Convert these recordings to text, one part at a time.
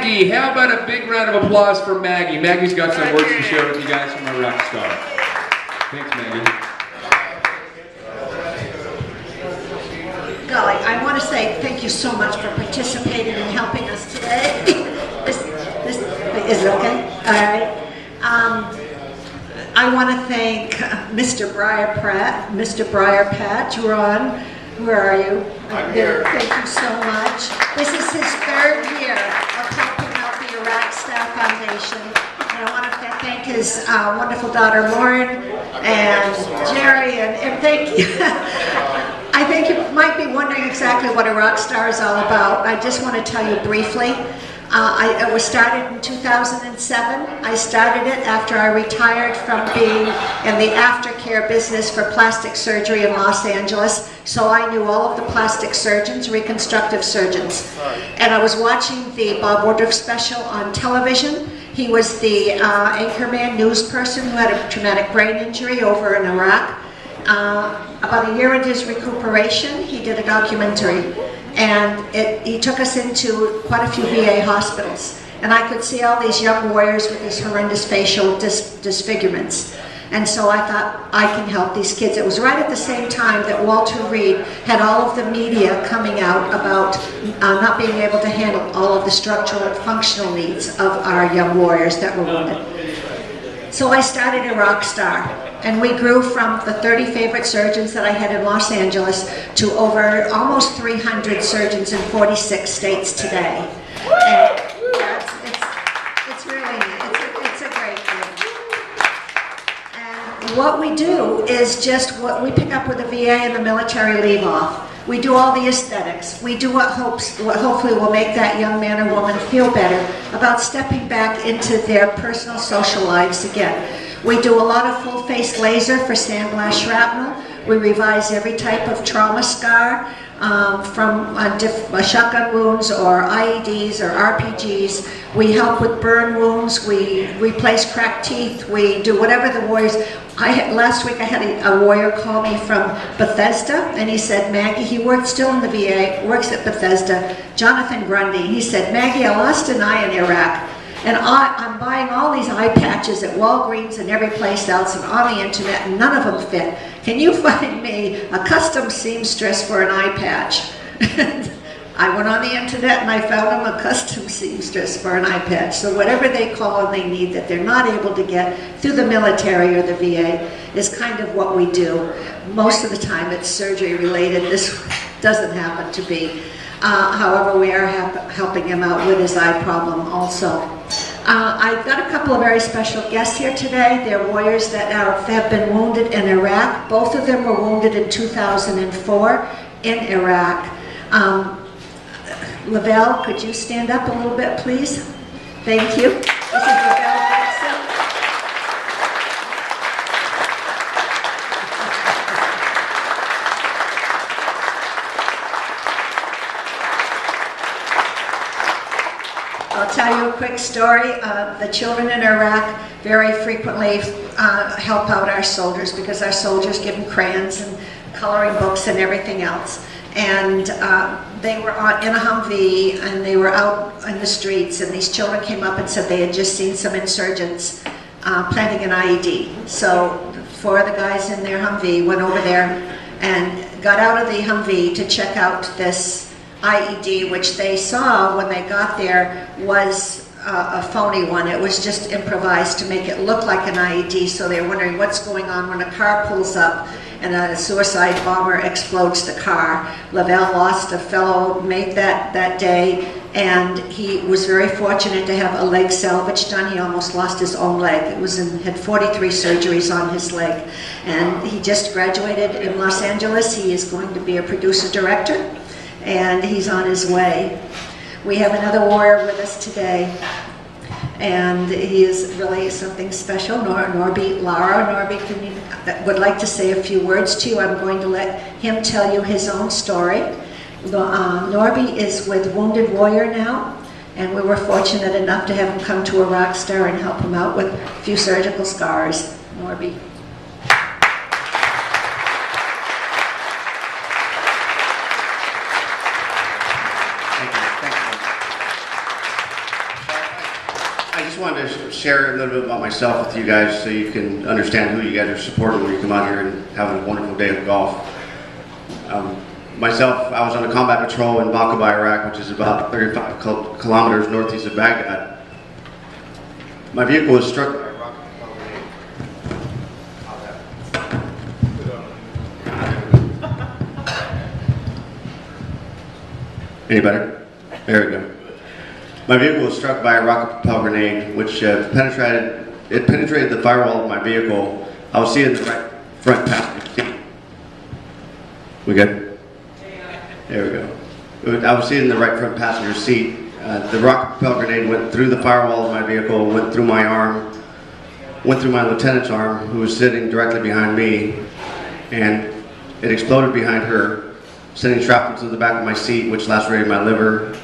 Maggie. How about a big round of applause for Maggie? Maggie's got some words to share with you guys from IraqStar. Thanks, Maggie. Golly, I want to say thank you so much for participating and helping us today. This is it okay? All right. I want to thank Mr. Briar Patch. Ron, where are you? I'm here. Thank you so much. This is his 3rd year of helping out the IraqStar Foundation. And I want to thank his wonderful daughter Lauren and Jerry, and thank you. I think you might be wondering exactly what IraqStar is all about. I just want to tell you briefly. It was started in 2007. I started it after I retired from being in the aftercare business for plastic surgery in Los Angeles. So I knew all of the plastic surgeons, reconstructive surgeons. And I was watching the Bob Woodruff special on television. He was the anchorman news person who had a traumatic brain injury over in Iraq. About a year into his recuperation, he did a documentary. And he took us into quite a few VA hospitals. And I could see all these young warriors with these horrendous facial disfigurements. And so I thought, I can help these kids. It was right at the same time that Walter Reed had all of the media coming out about not being able to handle all of the structural and functional needs of our young warriors that were wounded. So I started IraqStar, and we grew from the 30 favorite surgeons that I had in Los Angeles to over almost 300 surgeons in 46 states today. And it's really neat. It's a great thing. And what we do is just what we pick up with the VA and the military leave off. We do all the aesthetics. We do what hopefully will make that young man or woman feel better about stepping back into their personal social lives again. We do a lot of full-face laser for sandblast shrapnel. We revise every type of trauma scar from shotgun wounds or IEDs or RPGs. We help with burn wounds. We replace cracked teeth. We do whatever the warriors. Last week I had a warrior call me from Bethesda, and he said, Maggie, he works still in the VA, works at Bethesda, Jonathan Grundy. He said, Maggie, I lost an eye in Iraq. And I'm buying all these eye patches at Walgreens and every place else and on the internet, and none of them fit. Can you find me a custom seamstress for an eye patch? I went on the internet and I found them a custom seamstress for an eye patch. So whatever they call and they need that they're not able to get through the military or the VA is kind of what we do. Most of the time it's surgery related. This doesn't happen to be. However, we are helping him out with his eye problem also. I've got a couple of very special guests here today. They're warriors that have been wounded in Iraq. Both of them were wounded in 2004 in Iraq. Lavelle, could you stand up a little bit, please? Thank you. This is Lavelle Benson. I'll tell you a quick story. The children in Iraq very frequently help out our soldiers because our soldiers give them crayons and coloring books and everything else. And they were in a Humvee and they were out in the streets, and these children came up and said they had just seen some insurgents planting an IED. So 4 of the guys in their Humvee went over there and got out of the Humvee to check out this IED, which they saw when they got there was a phony one. It was just improvised to make it look like an IED, so they were wondering what's going on when a car pulls up and a suicide bomber explodes the car. Lavelle lost a fellow mate that day, and he was very fortunate to have a leg salvage done. He almost lost his own leg. It was had 43 surgeries on his leg, and he just graduated in Los Angeles. He is going to be a producer-director, and he's on his way. We have another warrior with us today, and he is really something special, Norberto Lara. Norby would like to say a few words to you. I'm going to let him tell you his own story. Norby is with Wounded Warrior now, and we were fortunate enough to have him come to IraqStar and help him out with a few surgical scars. Norby. just wanted to share a little bit about myself with you guys so you can understand who you guys are supporting when you come out here and have a wonderful day of golf. Myself, I was on a combat patrol in Aqaba, Iraq, which is about 35 kilometers northeast of Baghdad. My vehicle was struck by a rocket grenade. Any better? There we go. My vehicle was struck by a rocket-propelled grenade, which penetrated the firewall of my vehicle. I was seated in the right front passenger seat. We good? There we go. I was seated in the right front passenger seat. The rocket-propelled grenade went through the firewall of my vehicle, went through my arm, went through my lieutenant's arm, who was sitting directly behind me, and it exploded behind her, sending shrapnel to the back of my seat, which lacerated my liver.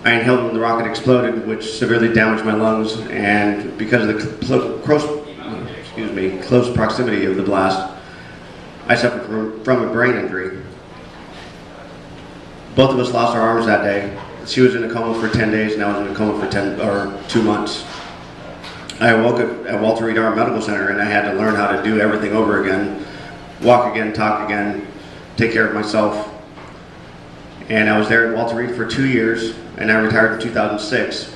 I inhaled when the rocket exploded, which severely damaged my lungs, and because of the close proximity of the blast, I suffered from a brain injury. Both of us lost our arms that day. She was in a coma for 10 days, and I was in a coma for 2 months. I awoke at Walter Reed Army Medical Center, and I had to learn how to do everything over again, walk again, talk again, take care of myself. And I was there at Walter Reed for 2 years, and I retired in 2006.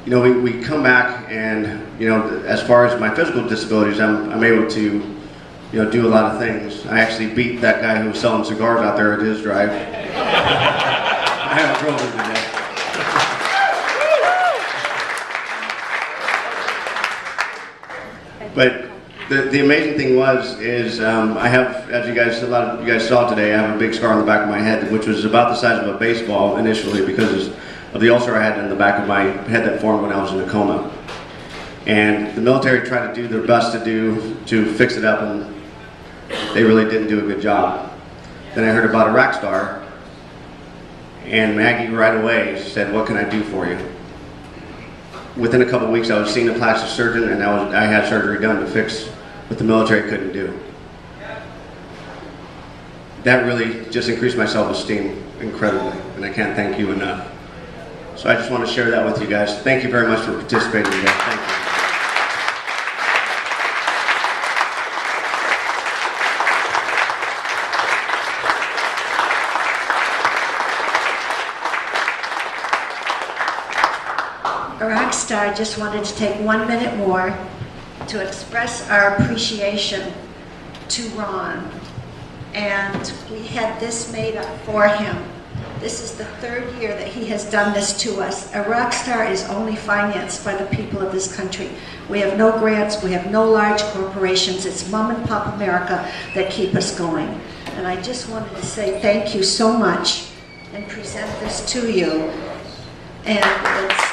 You know, we come back, and you know, as far as my physical disabilities, I'm able to, you know, do a lot of things. I actually beat that guy who was selling cigars out there at his drive. I haven't drove him today. But the amazing thing is I have, as a lot of you guys saw today, I have a big scar on the back of my head, which was about the size of a baseball initially because of the ulcer I had in the back of my head that formed when I was in a coma. And the military tried to do their best to fix it up, and they really didn't do a good job. Then I heard about IraqStar, and Maggie right away said, "What can I do for you?" Within a couple of weeks, I was seeing a plastic surgeon, and I had surgery done to fix what the military couldn't do. That really just increased my self-esteem incredibly, and I can't thank you enough. So I just want to share that with you guys. Thank you very much for participating today. Thank you. IraqStar just wanted to take 1 minute more to express our appreciation to Ron. And we had this made up for him. This is the 3rd year that he has done this to us. IraqStar is only financed by the people of this country. We have no grants, we have no large corporations. It's mom and pop America that keep us going. And I just wanted to say thank you so much and present this to you. And it's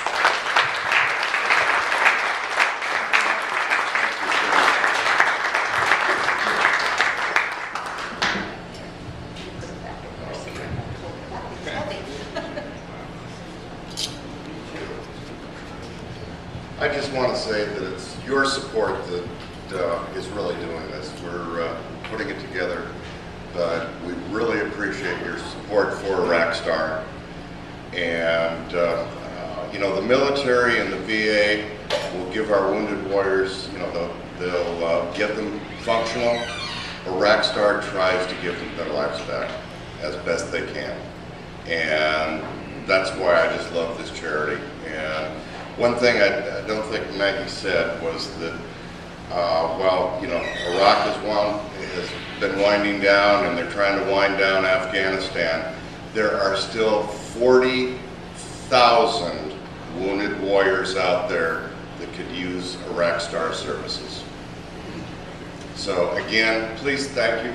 I just want to say that it's your support that is really doing this. We're putting it together, but we really appreciate your support for IraqStar. And you know, the military and the VA will give our wounded warriors, you know, they'll get them functional. IraqStar tries to give them their lives back as best they can. And that's why I just love this charity. And one thing I don't think Maggie said was that, well, you know, Iraq has been winding down, and they're trying to wind down Afghanistan. There are still 40,000 wounded warriors out there that could use IraqStar services. So again, please thank you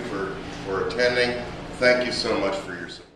for attending. Thank you so much for your support.